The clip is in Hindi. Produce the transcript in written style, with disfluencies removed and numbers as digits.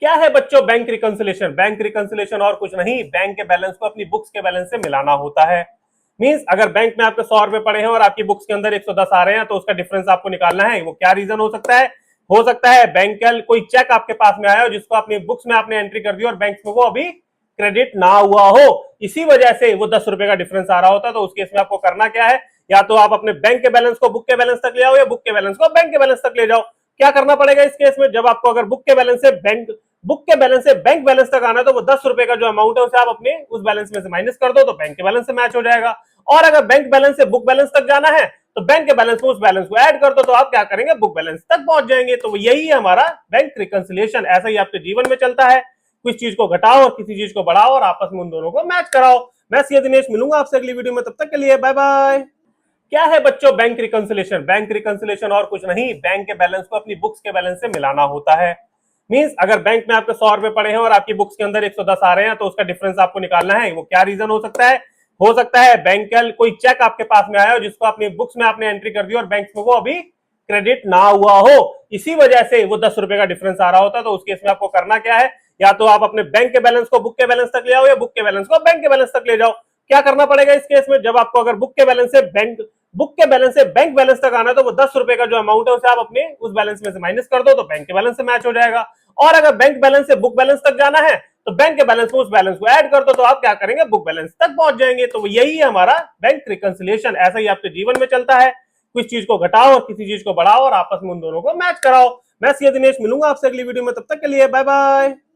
क्या है बच्चों बैंक रिकंसिलेशन? बैंक रिकंसिलेशन और कुछ नहीं, बैंक के बैलेंस को अपनी बुक्स के बैलेंस से मिलाना होता है। मींस अगर बैंक में आपके 100 रुपए पड़े हैं और आपकी बुक्स के अंदर 110 आ रहे हैं तो उसका डिफरेंस आपको निकालना है। वो क्या रीजन हो सकता है? हो सकता है बैंक का कोई चेक आपके पास में आया हो जिसको अपनी बुक्स में आपने एंट्री कर दी और बैंक में वो अभी क्रेडिट ना हुआ हो, इसी वजह से वो 10 रुपए का डिफरेंस आ रहा होता है। तो उस केस में आपको करना क्या है, या तो आप अपने बैंक के बैलेंस को बुक के बैलेंस तक ले आओ या बुक के बैलेंस को बैंक के बैलेंस तक ले जाओ। क्या करना पड़ेगा इस केस में? जब आपको अगर बुक के बैलेंस से बैंक बैलेंस तक आना है तो वो 10 रुपए का जो अमाउंट है उसे आप अपने उस बैलेंस में से माइनस कर दो तो बैंक के बैलेंस से मैच हो जाएगा। और अगर बैंक बैलेंस से बुक बैलेंस तक जाना है तो बैंक के बैलेंस में उस बैलेंस को ऐड कर दो तो आप क्या करेंगे, बुक बैलेंस तक पहुंच जाएंगे। तो यही है हमारा बैंक रिकंसिलिएशन। ऐसा ही आपके जीवन में चलता है, किसी चीज को घटाओ और किसी चीज को बढ़ाओ और आपस में उन दोनों को मैच कराओ। मैं सीए दिनेश मिलूंगा आपसे अगली वीडियो में, तब तक के लिए बाय बाय। क्या है बच्चों बैंक रिकंसिलेशन? बैंक रिकंसिलेशन और कुछ नहीं, बैंक के बैलेंस को अपनी बुक्स के बैलेंस से मिलाना होता है। मींस अगर बैंक में आपके 100 रुपए पड़े हैं और आपकी बुक्स के अंदर 110 आ रहे हैं तो उसका डिफरेंस आपको निकालना है। वो क्या रीजन हो सकता है? हो सकता है बैंक का कोई चेक आपके पास में आया हो जिसको अपनी बुक्स में आपने एंट्री कर दी और बैंक में वो अभी क्रेडिट ना हुआ हो, इसी वजह से वो 10 रुपए का डिफरेंस आ रहा होता है। तो उस केस में आपको करना क्या है, या तो आप अपने बैंक के बैलेंस को बुक के बैलेंस तक ले आओ या बुक के बैलेंस को बैंक के बैलेंस तक ले जाओ। क्या करना पड़ेगा इस केस में? जब आपको अगर बुक के बैलेंस से बैंक बैलेंस तक आना है तो वो 10 रुपए का जो अमाउंट है उसे आप अपने उस बैलेंस में से माइनस कर दो तो बैंक के बैलेंस से मैच हो जाएगा। और अगर बैंक बैलेंस से बुक बैलेंस तक जाना है तो बैंक के बैलेंस में उस बैलेंस को ऐड कर दो तो आप क्या करेंगे, बुक बैलेंस तक पहुंच जाएंगे। तो यही है हमारा बैंक रिकंसिलिएशन। ऐसा ही आपके जीवन में चलता है, किसी चीज को घटाओ और किसी चीज को बढ़ाओ और आपस में उन दोनों को मैच कराओ। मैं सीए दिनेश मिलूंगा आपसे अगली वीडियो में, तब तक के लिए बाय बाय।